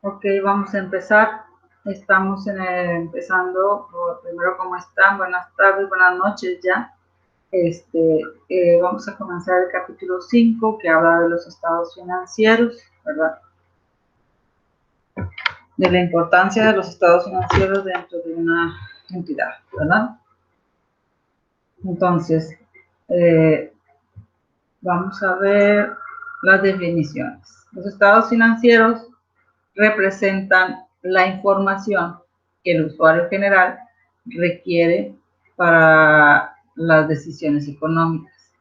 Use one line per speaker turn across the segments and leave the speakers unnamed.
Ok, vamos a empezar. Estamos empezando. Primero, ¿cómo están? Buenas tardes, buenas noches ya. Vamos a comenzar el capítulo 5 que habla de los estados financieros, ¿verdad? De la importancia de los estados financieros dentro de una entidad, ¿verdad? Entonces, vamos a ver las definiciones. Los estados financieros representan la información que el usuario general requiere para las decisiones económicas.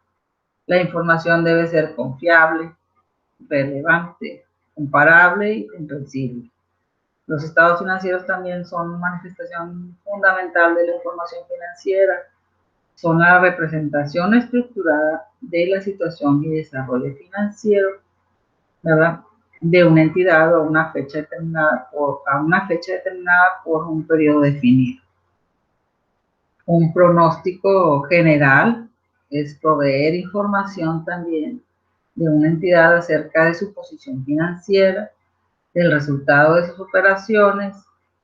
La información debe ser confiable, relevante, comparable y comprensible. Los estados financieros también son manifestación fundamental de la información financiera. Son la representación estructurada de la situación y desarrollo financiero, ¿verdad?, de una entidad o una fecha determinada por un periodo definido. Un pronóstico general es proveer información también de una entidad acerca de su posición financiera, del resultado de sus operaciones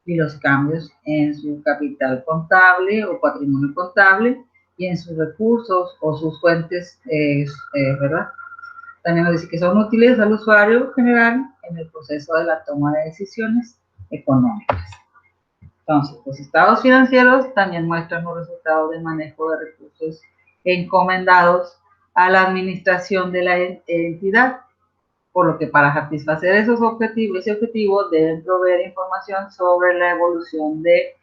y los cambios en su capital contable o patrimonio contable y en sus recursos o sus fuentes, ¿verdad? También nos dice que son útiles al usuario general en el proceso de la toma de decisiones económicas. Entonces, los estados financieros también muestran los resultados de manejo de recursos encomendados a la administración de la entidad, por lo que para satisfacer esos objetivos deben proveer información sobre la evolución de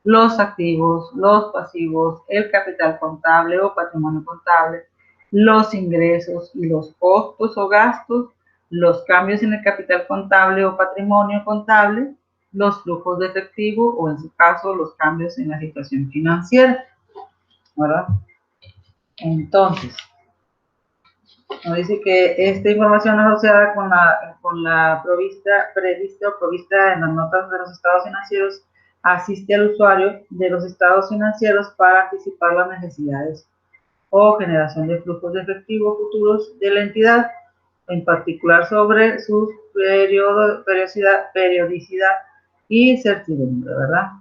los activos, los pasivos, el capital contable o patrimonio contable, los ingresos y los costos o gastos, los cambios en el capital contable o patrimonio contable, los flujos de efectivo o en su caso los cambios en la situación financiera, ¿verdad? Entonces, nos dice que esta información asociada con la provista en las notas de los estados financieros asiste al usuario de los estados financieros para anticipar las necesidades o generación de flujos de efectivo futuros de la entidad, en particular sobre su periodicidad y certidumbre, ¿verdad?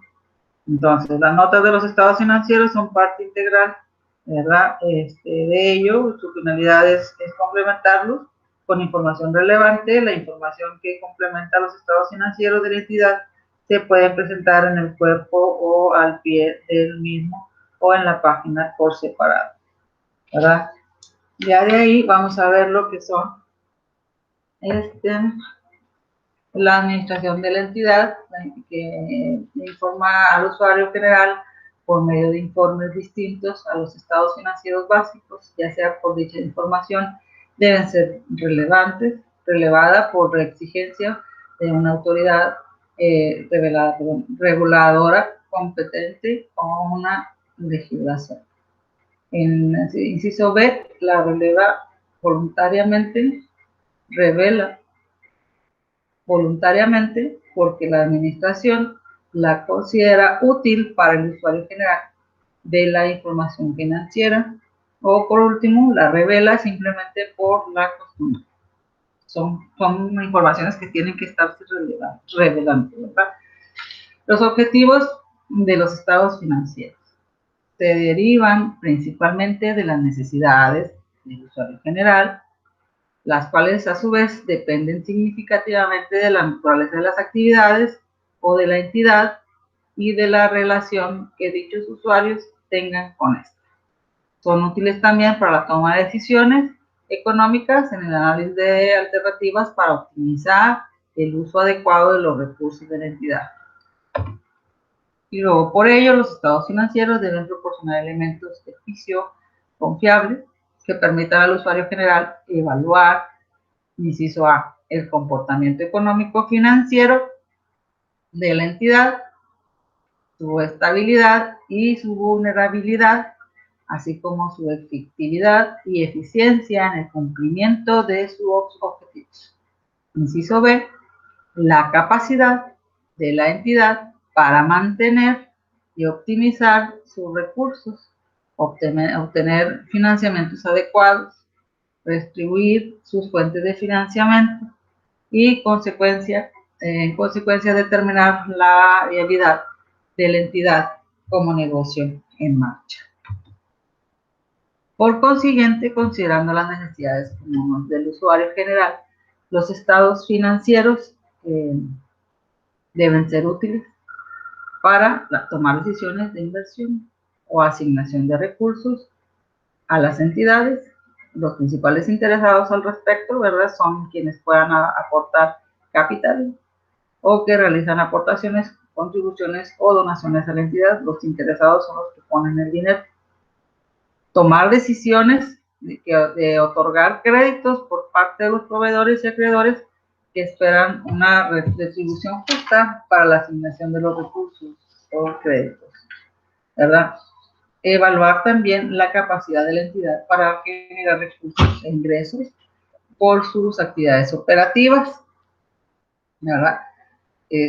Entonces, las notas de los estados financieros son parte integral, ¿verdad? De ello, su finalidad es complementarlos con información relevante. La información que complementa los estados financieros de la entidad se puede presentar en el cuerpo o al pie del mismo o en la página por separado, ¿verdad? Ya de ahí vamos a ver lo que son la administración de la entidad, que informa al usuario general por medio de informes distintos a los estados financieros básicos, ya sea por dicha información deben ser relevada por la exigencia de una autoridad reguladora competente o una legislación. En inciso B, la revela voluntariamente porque la administración la considera útil para el usuario general de la información financiera, o por último la revela simplemente por la costumbre. Son informaciones que tienen que estarse revelando, ¿verdad? Los objetivos de los estados financieros se derivan principalmente de las necesidades del usuario general, las cuales a su vez dependen significativamente de la naturaleza de las actividades o de la entidad y de la relación que dichos usuarios tengan con esta. Son útiles también para la toma de decisiones económicas en el análisis de alternativas para optimizar el uso adecuado de los recursos de la entidad. Y luego, por ello, los estados financieros deben proporcionar elementos de juicio confiables que permitan al usuario general evaluar, inciso A, el comportamiento económico financiero de la entidad, su estabilidad y su vulnerabilidad, así como su efectividad y eficiencia en el cumplimiento de sus objetivos. Inciso B, la capacidad de la entidad para mantener y optimizar sus recursos, obtener financiamientos adecuados, redistribuir sus fuentes de financiamiento y consecuencia en consecuencia determinar la viabilidad de la entidad como negocio en marcha. Por consiguiente, considerando las necesidades comunes del usuario general, los estados financieros deben ser útiles para tomar decisiones de inversión o asignación de recursos a las entidades. Los principales interesados al respecto, ¿verdad?, son quienes puedan aportar capital o que realizan aportaciones, contribuciones o donaciones a la entidad. Los interesados son los que ponen el dinero. Tomar decisiones de otorgar créditos por parte de los proveedores y acreedores que esperan una retribución justa para la asignación de los recursos o créditos, ¿verdad? Evaluar también la capacidad de la entidad para generar recursos e ingresos por sus actividades operativas, ¿verdad?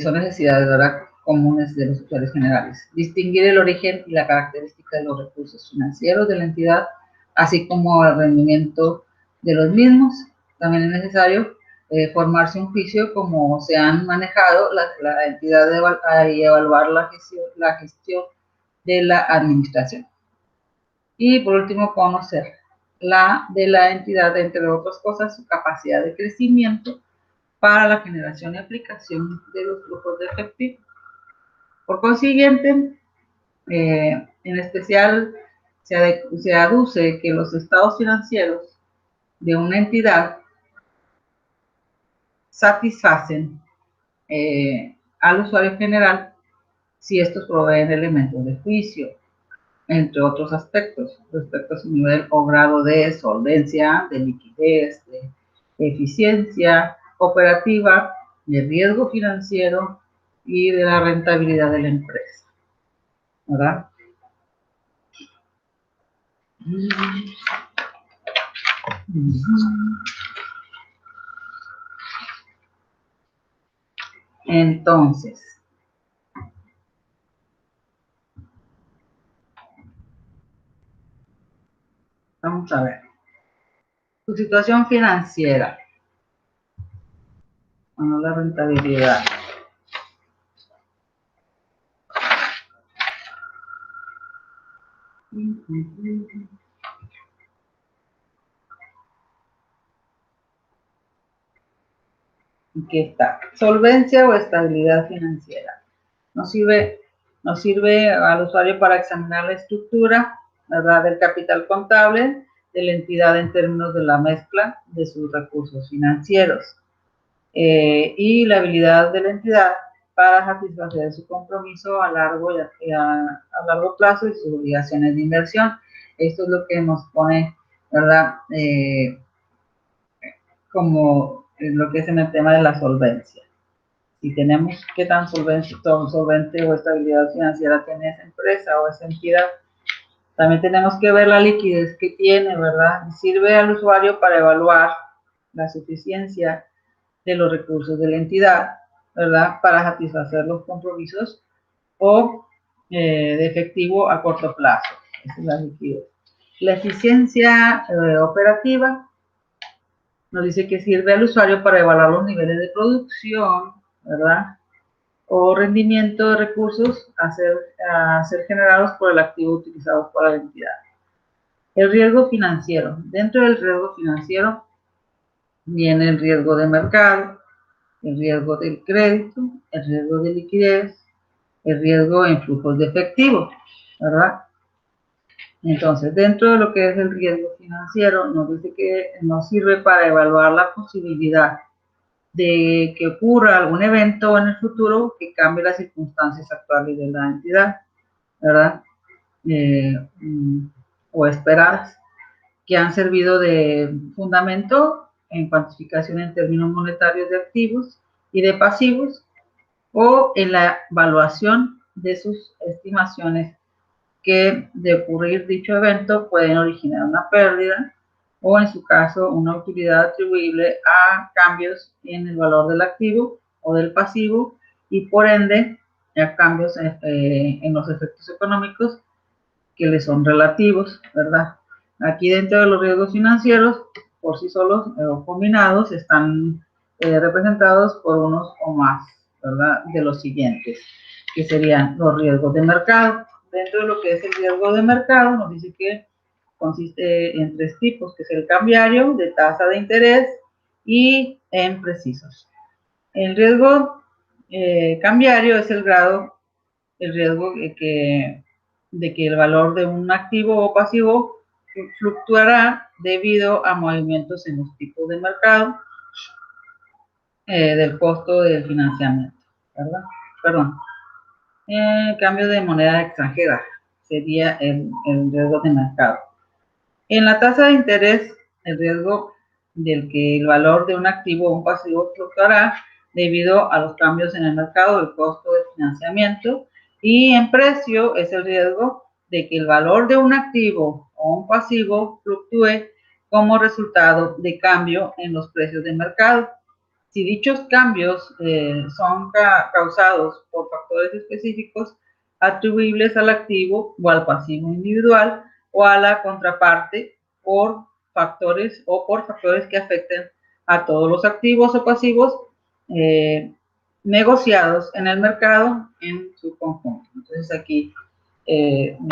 Son necesidades, ¿verdad?, comunes de los usuarios generales. Distinguir el origen y la característica de los recursos financieros de la entidad, así como el rendimiento de los mismos. También es necesario formarse un juicio cómo se han manejado la entidad y evaluar la gestión de la administración. Y por último, conocer de la entidad, entre otras cosas, su capacidad de crecimiento para la generación y aplicación de los flujos de efectivo. Por consiguiente, en especial se aduce que los estados financieros de una entidad satisfacen al usuario general si estos proveen elementos de juicio, entre otros aspectos, respecto a su nivel o grado de solvencia, de liquidez, de eficiencia operativa, de riesgo financiero y de la rentabilidad de la empresa, ¿verdad? Entonces, vamos a ver. Su situación financiera. Bueno, la rentabilidad. Aquí está. Solvencia o estabilidad financiera. Nos sirve al usuario para examinar la estructura, ¿verdad?, del capital contable de la entidad en términos de la mezcla de sus recursos financieros y la habilidad de la entidad para satisfacer su compromiso a largo plazo y sus obligaciones de inversión. Esto es lo que nos pone, ¿verdad?, como lo que es en el tema de la solvencia. Si tenemos qué tan solvente o estabilidad financiera tiene esa empresa o esa entidad. También tenemos que ver la liquidez que tiene, ¿verdad? Sirve al usuario para evaluar la suficiencia de los recursos de la entidad, ¿verdad?, para satisfacer los compromisos o de efectivo a corto plazo. Esa es la liquidez. La eficiencia operativa nos dice que sirve al usuario para evaluar los niveles de producción, ¿verdad?, o rendimiento de recursos a ser generados por el activo utilizado por la entidad. El riesgo financiero. Dentro del riesgo financiero viene el riesgo de mercado, el riesgo del crédito, el riesgo de liquidez, el riesgo en flujos de efectivo, ¿verdad? Entonces, dentro de lo que es el riesgo financiero, nos dice que nos sirve para evaluar la posibilidad de que ocurra algún evento en el futuro que cambie las circunstancias actuales de la entidad, ¿verdad? O esperadas, que han servido de fundamento en cuantificación en términos monetarios de activos y de pasivos, o en la evaluación de sus estimaciones que de ocurrir dicho evento pueden originar una pérdida o en su caso una utilidad atribuible a cambios en el valor del activo o del pasivo y por ende a cambios en los efectos económicos que le son relativos, ¿verdad? Aquí dentro de los riesgos financieros, por sí solos o combinados, están representados por unos o más, ¿verdad?, de los siguientes, que serían los riesgos de mercado. Dentro de lo que es el riesgo de mercado, nos dice que consiste en 3 tipos, que es el cambiario, de tasa de interés y en precisos. El riesgo cambiario es el riesgo de que el valor de un activo o pasivo fluctuará debido a movimientos en los tipos de mercado del costo del financiamiento, ¿verdad? Perdón. Cambio de moneda extranjera sería el riesgo de mercado. En la tasa de interés, el riesgo del que el valor de un activo o un pasivo fluctuará debido a los cambios en el mercado del costo de financiamiento, y en precio es el riesgo de que el valor de un activo o un pasivo fluctúe como resultado de cambio en los precios de mercado. Si dichos cambios son causados por factores específicos atribuibles al activo o al pasivo individual, o a la contraparte por factores que afecten a todos los activos o pasivos negociados en el mercado en su conjunto. Entonces aquí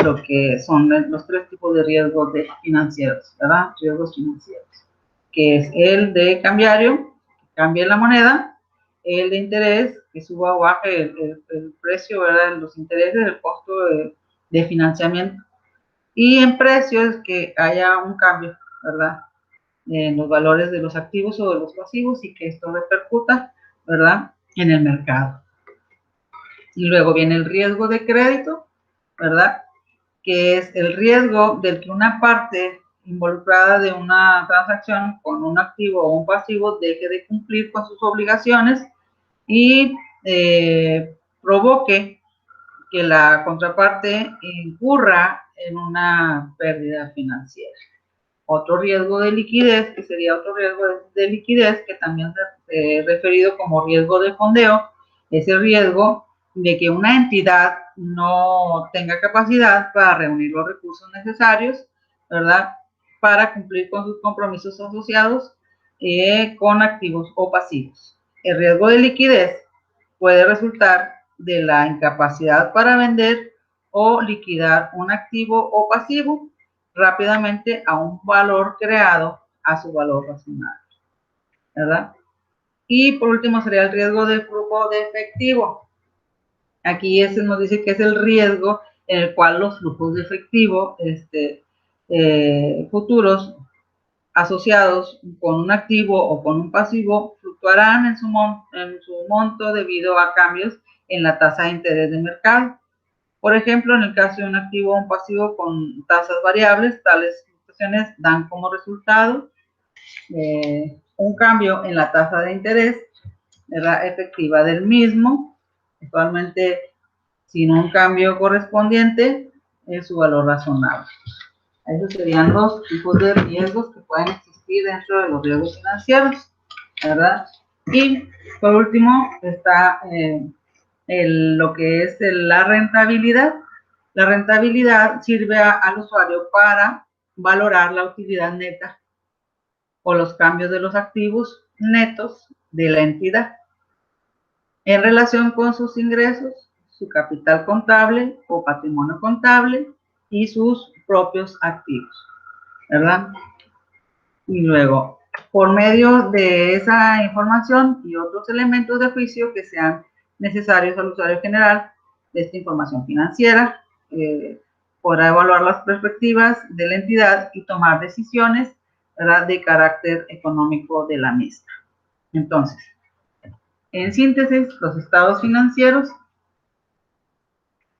lo que son los 3 tipos de riesgos financieros, ¿verdad? Riesgos financieros, que es el de cambiario, que cambie la moneda; el de interés, que suba o baje el precio, ¿verdad?, los intereses, el costo de financiamiento; y en precios, que haya un cambio, ¿verdad?, en los valores de los activos o de los pasivos, y que esto repercuta, ¿verdad?, en el mercado. Y luego viene el riesgo de crédito, ¿verdad?, que es el riesgo del que una parte involucrada de una transacción con un activo o un pasivo deje de cumplir con sus obligaciones y provoque que la contraparte incurra en una pérdida financiera. Otro riesgo de liquidez, que sería otro riesgo de liquidez, que también es referido como riesgo de fondeo, es el riesgo de que una entidad no tenga capacidad para reunir los recursos necesarios, ¿verdad?, para cumplir con sus compromisos asociados con activos o pasivos. El riesgo de liquidez puede resultar de la incapacidad para vender o liquidar un activo o pasivo rápidamente a un valor creado a su valor razonable, ¿verdad? Y por último sería el riesgo del flujo de efectivo. Aquí ese nos dice que es el riesgo en el cual los flujos de efectivo futuros asociados con un activo o con un pasivo fluctuarán en su monto debido a cambios en la tasa de interés de mercado. Por ejemplo, en el caso de un activo o un pasivo con tasas variables, tales fluctuaciones dan como resultado un cambio en la tasa de interés, ¿verdad?, efectiva del mismo, actualmente sin un cambio correspondiente en su valor razonable. Esos serían los tipos de riesgos que pueden existir dentro de los riesgos financieros, ¿verdad? Y por último está lo que es la rentabilidad. La rentabilidad sirve al usuario para valorar la utilidad neta o los cambios de los activos netos de la entidad en relación con sus ingresos, su capital contable o patrimonio contable y sus propios activos, ¿verdad? Y luego, por medio de esa información y otros elementos de juicio que sean necesarios al usuario general de esta información financiera, podrá evaluar las perspectivas de la entidad y tomar decisiones, ¿verdad?, de carácter económico de la misma. Entonces, en síntesis, los estados financieros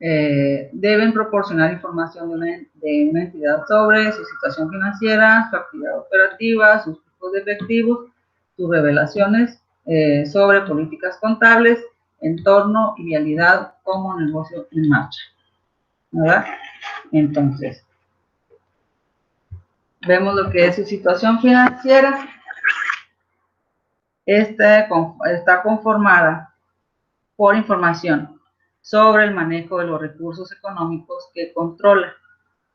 deben proporcionar información de una entidad sobre su situación financiera, su actividad operativa, sus flujos de efectivos, sus revelaciones sobre políticas contables, entorno y vialidad como negocio en marcha, ¿verdad? Entonces, vemos lo que es su situación financiera. Esta está conformada por información sobre el manejo de los recursos económicos que controla.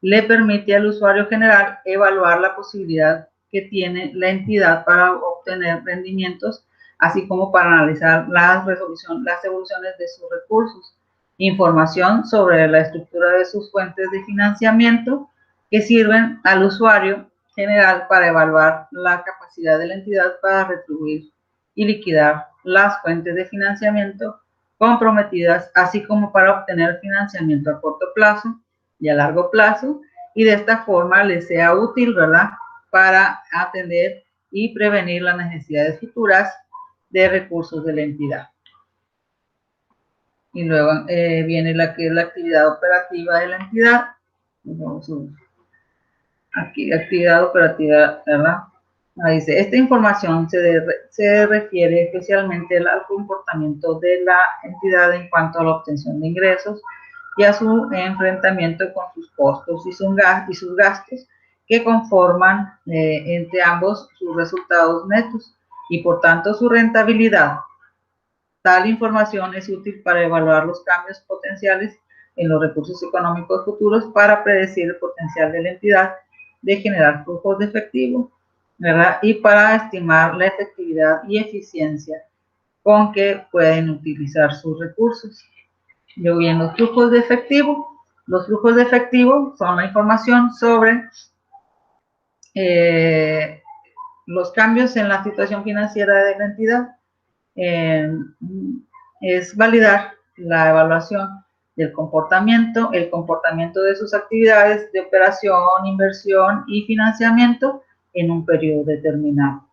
Le permite al usuario general evaluar la posibilidad que tiene la entidad para obtener rendimientos así como para analizar las evoluciones de sus recursos, información sobre la estructura de sus fuentes de financiamiento que sirven al usuario general para evaluar la capacidad de la entidad para retribuir y liquidar las fuentes de financiamiento comprometidas, así como para obtener financiamiento a corto plazo y a largo plazo, y de esta forma les sea útil, ¿verdad?, para atender y prevenir las necesidades futuras de recursos de la entidad. Y luego viene la que es la actividad operativa de la entidad. Aquí, actividad operativa, ¿verdad? Ahí dice, esta información se refiere especialmente al comportamiento de la entidad en cuanto a la obtención de ingresos y a su enfrentamiento con sus costos y sus gastos, que conforman entre ambos sus resultados netos y por tanto su rentabilidad. Tal información es útil para evaluar los cambios potenciales en los recursos económicos futuros para predecir el potencial de la entidad de generar flujos de efectivo, ¿verdad? Y para estimar la efectividad y eficiencia con que pueden utilizar sus recursos. Luego vienen los flujos de efectivo. Los flujos de efectivo son la información sobre los cambios en la situación financiera de la entidad. Es validar la evaluación del comportamiento, el comportamiento de sus actividades de operación, inversión y financiamiento en un periodo determinado.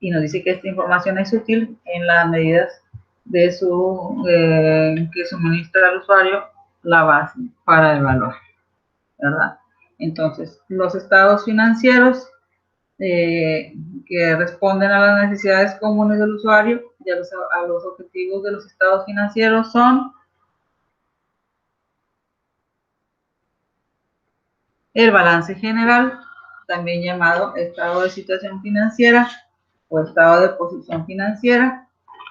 Y nos dice que esta información es útil en las medidas de que suministra al usuario la base para evaluar, ¿verdad? Entonces, los estados financieros que responden a las necesidades comunes del usuario y a los objetivos de los estados financieros son el balance general, también llamado estado de situación financiera o estado de posición financiera,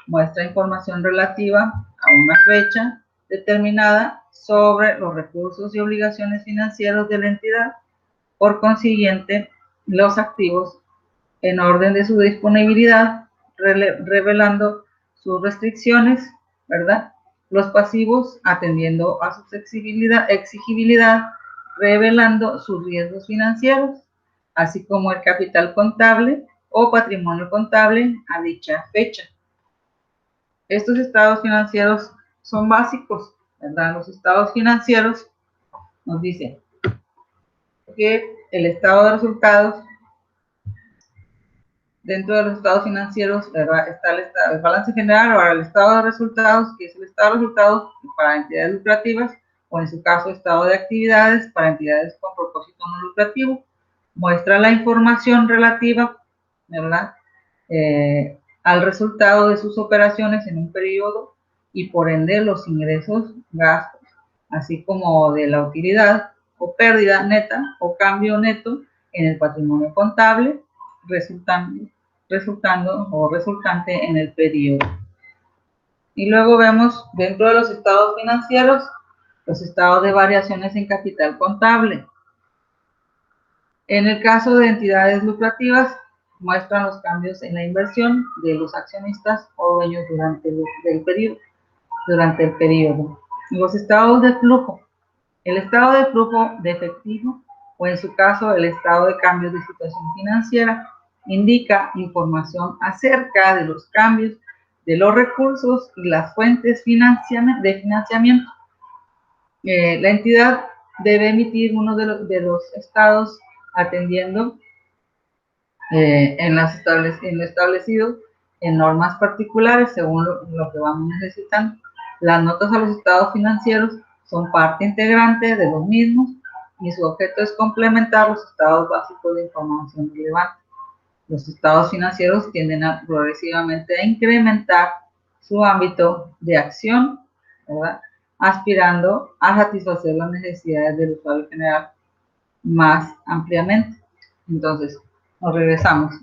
muestra información relativa a una fecha determinada sobre los recursos y obligaciones financieros de la entidad. Por consiguiente, los activos en orden de su disponibilidad, revelando sus restricciones, ¿verdad? Los pasivos atendiendo a su exigibilidad, revelando sus riesgos financieros, así como el capital contable o patrimonio contable a dicha fecha. Estos estados financieros son básicos, ¿verdad? Los estados financieros nos dicen que el estado de resultados, dentro de los estados financieros está el balance general o el estado de resultados, que es el estado de resultados para entidades lucrativas, o en su caso estado de actividades para entidades con propósito no lucrativo. Muestra la información relativa, ¿verdad?, al resultado de sus operaciones en un periodo y por ende los ingresos, gastos, así como de la utilidad o pérdida neta o cambio neto en el patrimonio contable resultante en el periodo. Y luego vemos dentro de los estados financieros los estados de variaciones en capital contable. En el caso de entidades lucrativas, muestran los cambios en la inversión de los accionistas o dueños durante el periodo. Los estados de flujo. El estado de flujo de efectivo, o en su caso el estado de cambios de situación financiera, indica información acerca de los cambios de los recursos y las fuentes de financiamiento. La entidad debe emitir uno de los estados atendiendo en lo establecido en normas particulares según lo que vamos necesitando. Las notas a los estados financieros son parte integrante de los mismos y su objeto es complementar los estados básicos de información relevante. Los estados financieros tienden progresivamente a incrementar su ámbito de acción, ¿verdad?, aspirando a satisfacer las necesidades del usuario general más ampliamente. Entonces, nos regresamos.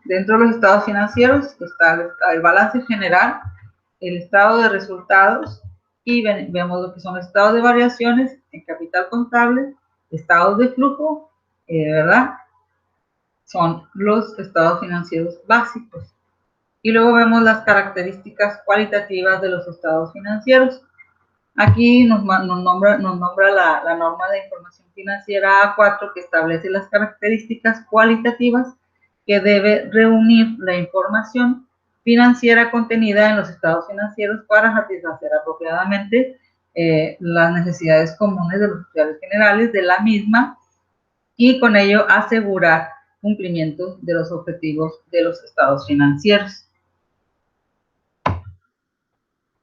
Dentro de los estados financieros está el balance general, el estado de resultados, y vemos lo que son estados de variaciones en capital contable, estados de flujo, ¿verdad? Son los estados financieros básicos. Y luego vemos las características cualitativas de los estados financieros. Aquí nos nombra la norma de información financiera A4, que establece las características cualitativas que debe reunir la información financiera contenida en los estados financieros para satisfacer apropiadamente las necesidades comunes de los usuarios generales de la misma y con ello asegurar cumplimiento de los objetivos de los estados financieros.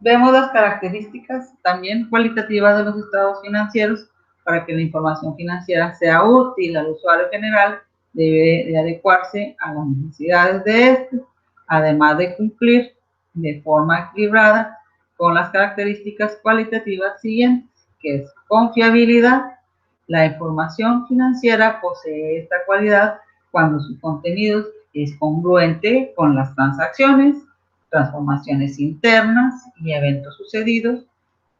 Vemos las características también cualitativas de los estados financieros. Para que la información financiera sea útil al usuario general, debe de adecuarse a las necesidades de este, además de cumplir de forma equilibrada con las características cualitativas siguientes, que es confiabilidad. La información financiera posee esta cualidad cuando su contenido es congruente con las transacciones, transformaciones internas y eventos sucedidos,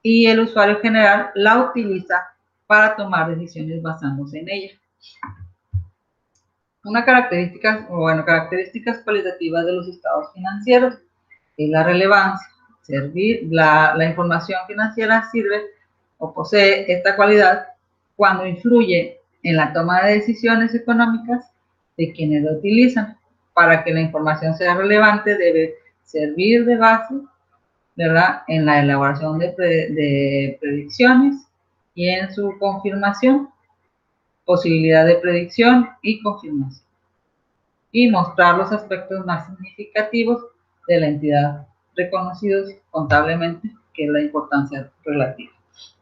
y el usuario general la utiliza para tomar decisiones basándose en ella. Características cualitativas de los estados financieros es la relevancia. La información financiera sirve o posee esta cualidad cuando influye en la toma de decisiones económicas de quienes la utilizan. Para que la información sea relevante, debe servir de base, ¿verdad?, en la elaboración de predicciones y en su confirmación, posibilidad de predicción y confirmación, y mostrar los aspectos más significativos de la entidad reconocidos contablemente, que es la importancia relativa.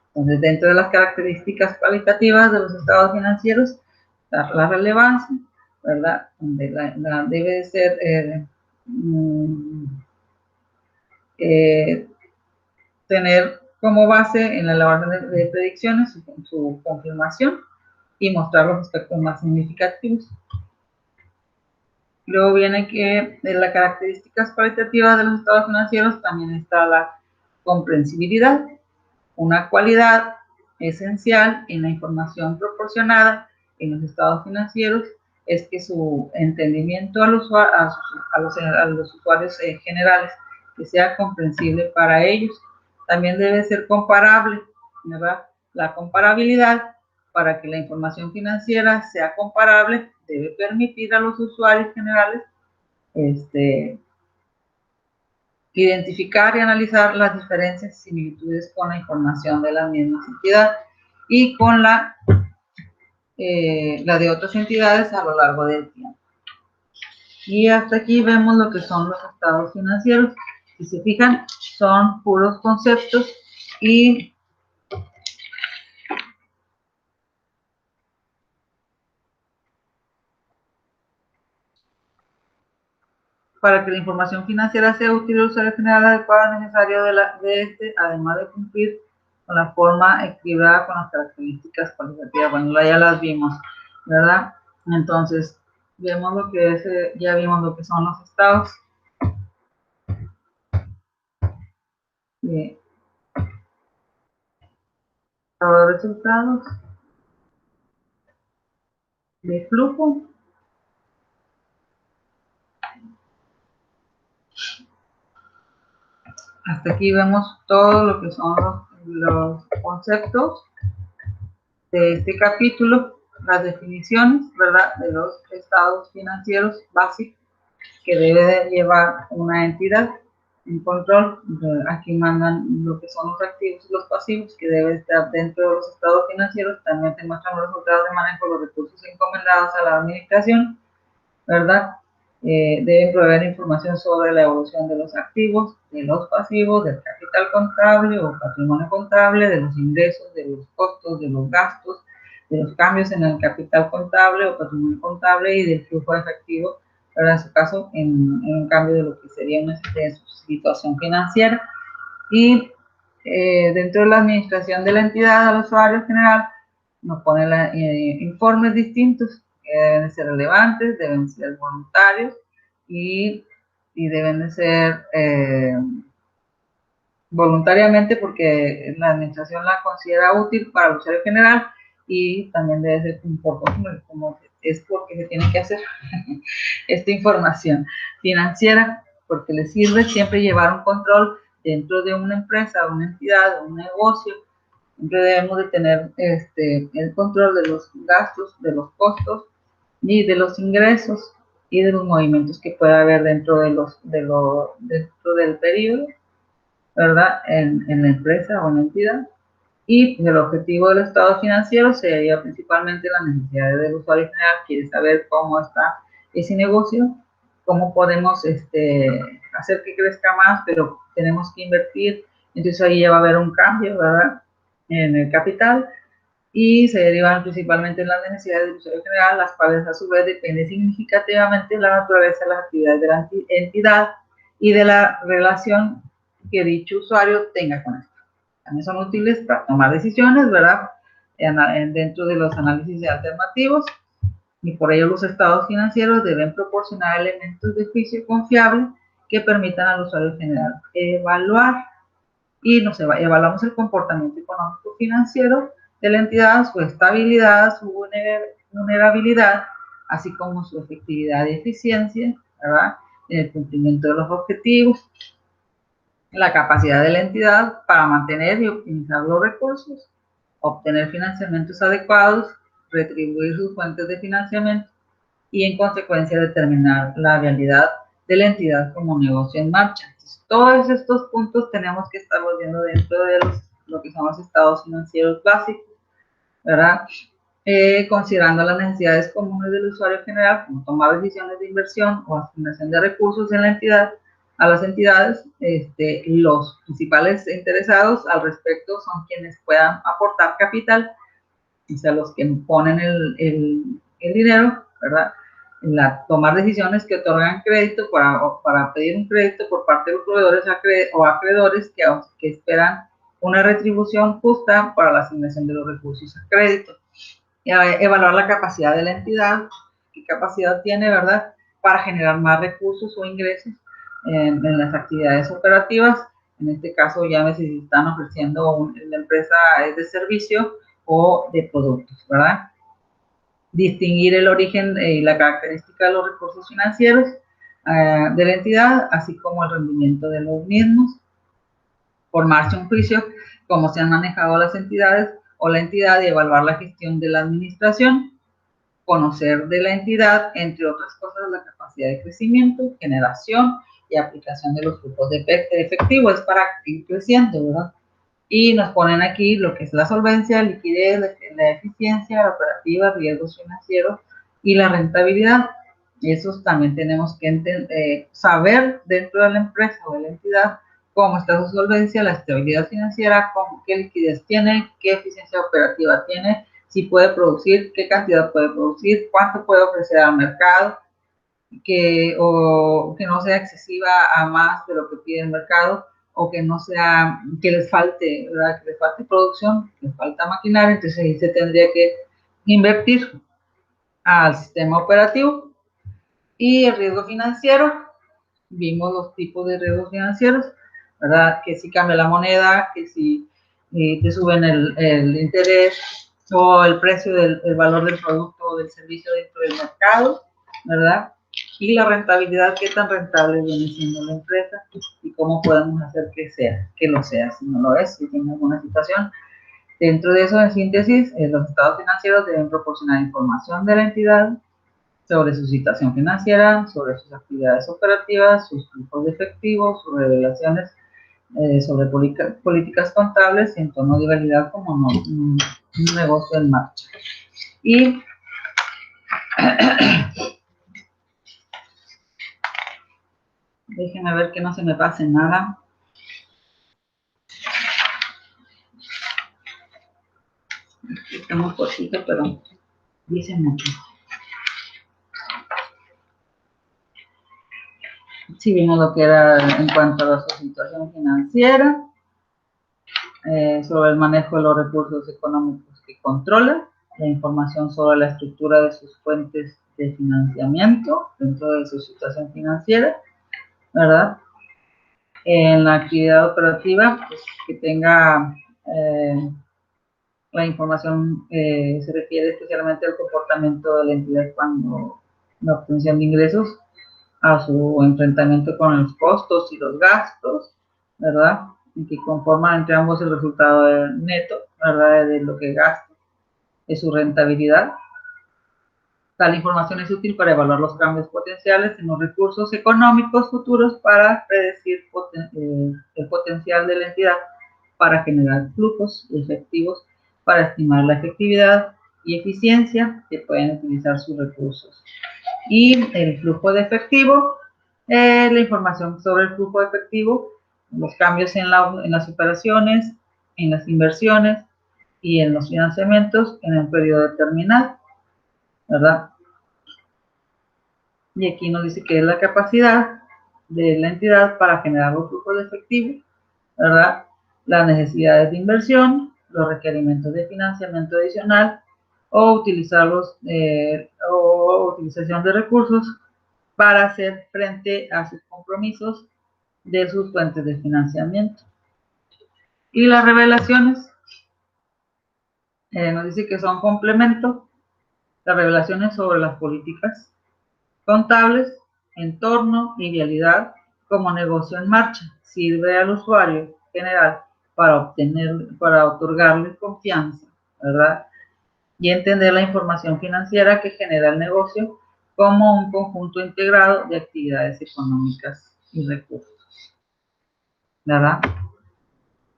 Entonces, dentro de las características cualitativas de los estados financieros, la relevancia, ¿verdad?, donde debe de ser tener como base en la elaboración de predicciones su confirmación y mostrar los aspectos más significativos. Luego viene que de las características cualitativas de los estados financieros también está la comprensibilidad, una cualidad esencial en la información proporcionada en los estados financieros es que su entendimiento a los usuarios generales, que sea comprensible para ellos. También debe ser comparable, ¿verdad? La comparabilidad, para que la información financiera sea comparable, debe permitir a los usuarios generales identificar y analizar las diferencias y similitudes con la información de las mismas entidades y con la de otras entidades a lo largo del tiempo. Y hasta aquí vemos lo que son los estados financieros. Si se fijan, son puros conceptos y para que la información financiera sea útil al usuario general adecuada, es necesario además de cumplir con la forma equilibrada con las características cualitativas. Bueno, ya las vimos, ¿verdad? Entonces, vemos lo que es, ya vimos lo que son los estados. Los resultados de flujo. Hasta aquí vemos todo lo que son los conceptos de este capítulo, las definiciones, ¿verdad?, de los estados financieros básicos que debe de llevar una entidad en control. Aquí mandan lo que son los activos y los pasivos que deben estar dentro de los estados financieros. También te muestran los resultados de manejo de los recursos encomendados a la administración, ¿verdad? Deben proveer información sobre la evolución de los activos, de los pasivos, del capital contable o patrimonio contable, de los ingresos, de los costos, de los gastos, de los cambios en el capital contable o patrimonio contable y del flujo de efectivo, ¿verdad?, en su caso, en un cambio de lo que sería una situación financiera. Y dentro de la administración de la entidad al usuario general, nos pone informes distintos que deben ser relevantes, deben ser voluntarios y deben de ser voluntariamente, porque la administración la considera útil para el usuario general, y también debe ser como es porque se tiene que hacer esta información financiera, porque les sirve siempre llevar un control dentro de una empresa, una entidad, un negocio. Siempre debemos de tener el control de los gastos, de los costos y de los ingresos y de los movimientos que pueda haber dentro dentro del periodo, ¿verdad? En la empresa o en la entidad. Y pues, el objetivo del estado financiero sería principalmente las necesidades del usuario general, quiere saber cómo está ese negocio, cómo podemos hacer que crezca más, pero tenemos que invertir, entonces ahí ya va a haber un cambio, ¿verdad? En el capital, y se derivan principalmente en las necesidades del usuario general, las cuales a su vez dependen significativamente de la naturaleza de las actividades de la entidad y de la relación que dicho usuario tenga con esto. También son útiles para tomar decisiones, ¿verdad? Dentro de los análisis alternativos, y por ello los estados financieros deben proporcionar elementos de juicio confiable que permitan al usuario general evaluar. Y evaluamos el comportamiento económico financiero de la entidad, su estabilidad, su vulnerabilidad, así como su efectividad y eficiencia, ¿verdad? En el cumplimiento de los objetivos, la capacidad de la entidad para mantener y optimizar los recursos, obtener financiamientos adecuados, retribuir sus fuentes de financiamiento y en consecuencia determinar la viabilidad de la entidad como negocio en marcha. Entonces, todos estos puntos tenemos que estarlos viendo dentro de lo que son los estados financieros básicos, ¿verdad? Considerando las necesidades comunes del usuario general, como tomar decisiones de inversión o asignación de recursos en la entidad, a las entidades, los principales interesados al respecto son quienes puedan aportar capital, o sea, los que ponen el dinero, ¿verdad? Tomar decisiones que otorgan crédito para pedir un crédito por parte de los proveedores o acreedores que esperan una retribución justa para la asignación de los recursos a crédito. Evaluar la capacidad de la entidad, qué capacidad tiene, ¿verdad?, para generar más recursos o ingresos en las actividades operativas. En este caso, ya si están ofreciendo la empresa es de servicio o de productos, ¿verdad? Distinguir el origen y la característica de los recursos financieros de la entidad, así como el rendimiento de los mismos. Formarse un juicio, cómo se han manejado las entidades o la entidad y evaluar la gestión de la administración. Conocer de la entidad, entre otras cosas, la capacidad de crecimiento, generación y aplicación de los flujos de efectivo. Es para ir creciendo, ¿verdad? Y nos ponen aquí lo que es la solvencia, liquidez, la eficiencia, la operativa, riesgos financieros y la rentabilidad. Esos también tenemos que saber dentro de la empresa o de la entidad cómo está su solvencia, la estabilidad financiera, qué liquidez tiene, qué eficiencia operativa tiene, si puede producir, qué cantidad puede producir, cuánto puede ofrecer al mercado, que no sea excesiva a más de lo que pide el mercado, o que no sea, que les falte, ¿verdad?, que les falte producción, que les falta maquinaria, entonces ahí se tendría que invertir al sistema operativo. Y el riesgo financiero, vimos los tipos de riesgos financieros, ¿verdad?, que si cambia la moneda, que si te suben el interés o el precio el valor del producto o del servicio dentro del mercado, ¿verdad? Y la rentabilidad, qué tan rentable viene siendo la empresa y cómo podemos hacer que lo sea, si no lo es, si tiene alguna situación. Dentro de eso, en síntesis, los estados financieros deben proporcionar información de la entidad sobre su situación financiera, sobre sus actividades operativas, sus flujos de efectivo, sus revelaciones sobre políticas contables y en torno de validad como un negocio en marcha. Y déjenme ver que no se me pase nada. Estamos cortitos, pero dice mucho. Sí, vimos lo que era en cuanto a su situación financiera, sobre el manejo de los recursos económicos que controla, la información sobre la estructura de sus fuentes de financiamiento dentro de su situación financiera, ¿verdad? En la actividad operativa, pues, que tenga la información se refiere especialmente al comportamiento de la entidad cuando la obtención de ingresos, a su enfrentamiento con los costos y los gastos, ¿verdad? Y que conforman entre ambos el resultado neto, ¿verdad? De lo que gasta, de su rentabilidad. Tal información es útil para evaluar los cambios potenciales en los recursos económicos futuros para predecir el potencial de la entidad para generar flujos efectivos, para estimar la efectividad y eficiencia que pueden utilizar sus recursos. Y el flujo de efectivo, la información sobre el flujo de efectivo, los cambios en las operaciones, en las inversiones y en los financiamientos en un periodo determinado, ¿verdad? Y aquí nos dice que es la capacidad de la entidad para generar los flujos de efectivo, ¿verdad? Las necesidades de inversión, los requerimientos de financiamiento adicional o utilización de recursos para hacer frente a sus compromisos de sus fuentes de financiamiento. Y las revelaciones, nos dice que son complemento, las revelaciones sobre las políticas contables, entorno y vialidad como negocio en marcha. Sirve al usuario general para otorgarle confianza, ¿verdad? Y entender la información financiera que genera el negocio como un conjunto integrado de actividades económicas y recursos, ¿verdad?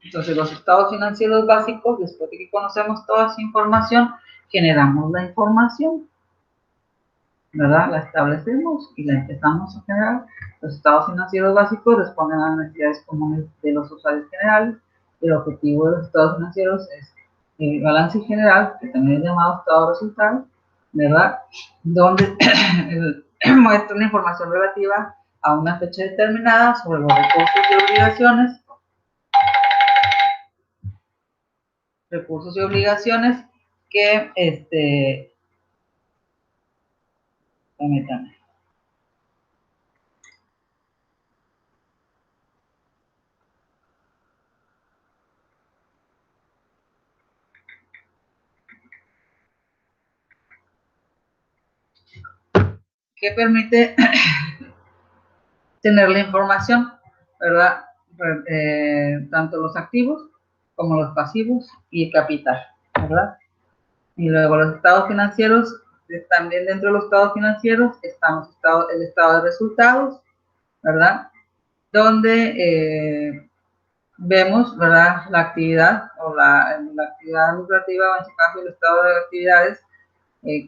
Entonces, los estados financieros básicos, después de que conocemos toda esa información, generamos la información, ¿verdad? La establecemos y la empezamos a generar. Los estados financieros básicos responden a las necesidades comunes de los usuarios generales. El objetivo de los estados financieros es el balance general, que también es llamado estado de resultados, ¿verdad? Donde muestra la información relativa a una fecha determinada sobre los recursos y obligaciones que, permítanme. Que permite tener la información, ¿verdad? Tanto los activos como los pasivos y el capital, ¿verdad? Y luego los estados financieros, también dentro de los estados financieros están el estado de resultados, ¿verdad? Donde vemos, ¿verdad? La actividad o la actividad lucrativa, o en este caso el estado de actividades,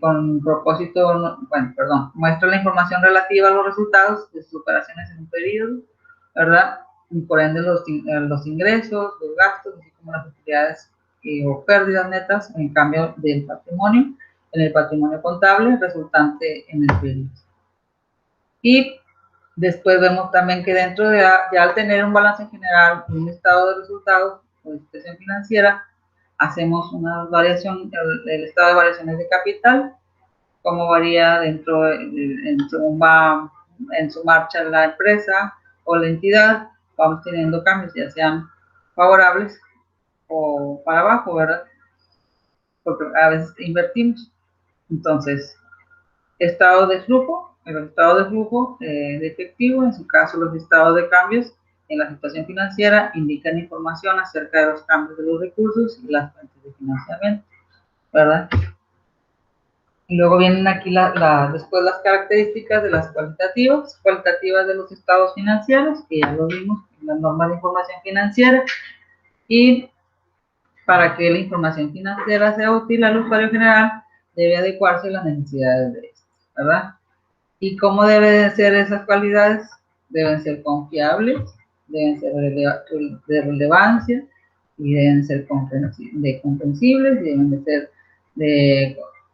con propósito, bueno, perdón, muestra la información relativa a los resultados de sus operaciones en un periodo, ¿verdad? Y por ende los ingresos, los gastos, así como las utilidades o pérdidas netas en cambio del patrimonio, en el patrimonio contable resultante en el periodo. Y después vemos también que dentro de, ya al tener un balance general, un estado de resultados o de situación financiera, hacemos una variación, el estado de variaciones de capital, cómo varía en su marcha la empresa o la entidad, vamos teniendo cambios, ya sean favorables o para abajo, ¿verdad? Porque a veces invertimos. Entonces, estado de flujo, el estado de flujo de efectivo, en su caso los estados de cambios en la situación financiera indican información acerca de los cambios de los recursos y las fuentes de financiamiento, ¿verdad? Y luego vienen aquí después las características de las cualitativas de los estados financieros, que ya lo vimos en la norma de información financiera, y para que la información financiera sea útil al usuario general, debe adecuarse a las necesidades de estos, ¿verdad? ¿Y cómo deben ser esas cualidades? Deben ser confiables, deben ser de relevancia, y deben ser comprensibles, y deben de ser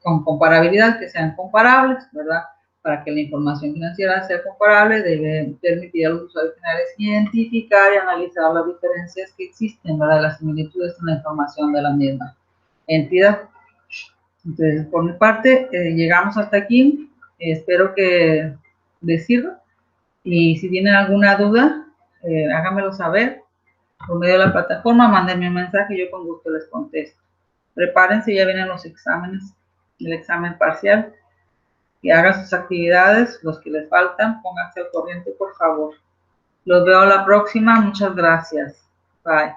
con comparabilidad, que sean comparables, ¿verdad? Para que la información financiera sea comparable, debe permitir a los usuarios finales identificar y analizar las diferencias que existen, ¿verdad? Las similitudes en la información de la misma entidad. Entonces, por mi parte, llegamos hasta aquí. Espero que les sirva. Y si tienen alguna duda, háganmelo saber por medio de la plataforma, mándenme un mensaje y yo con gusto les contesto. Prepárense, ya vienen los exámenes, el examen parcial. que hagan sus actividades, los que les faltan, pónganse al corriente, por favor. Los veo a la próxima. Muchas gracias. Bye.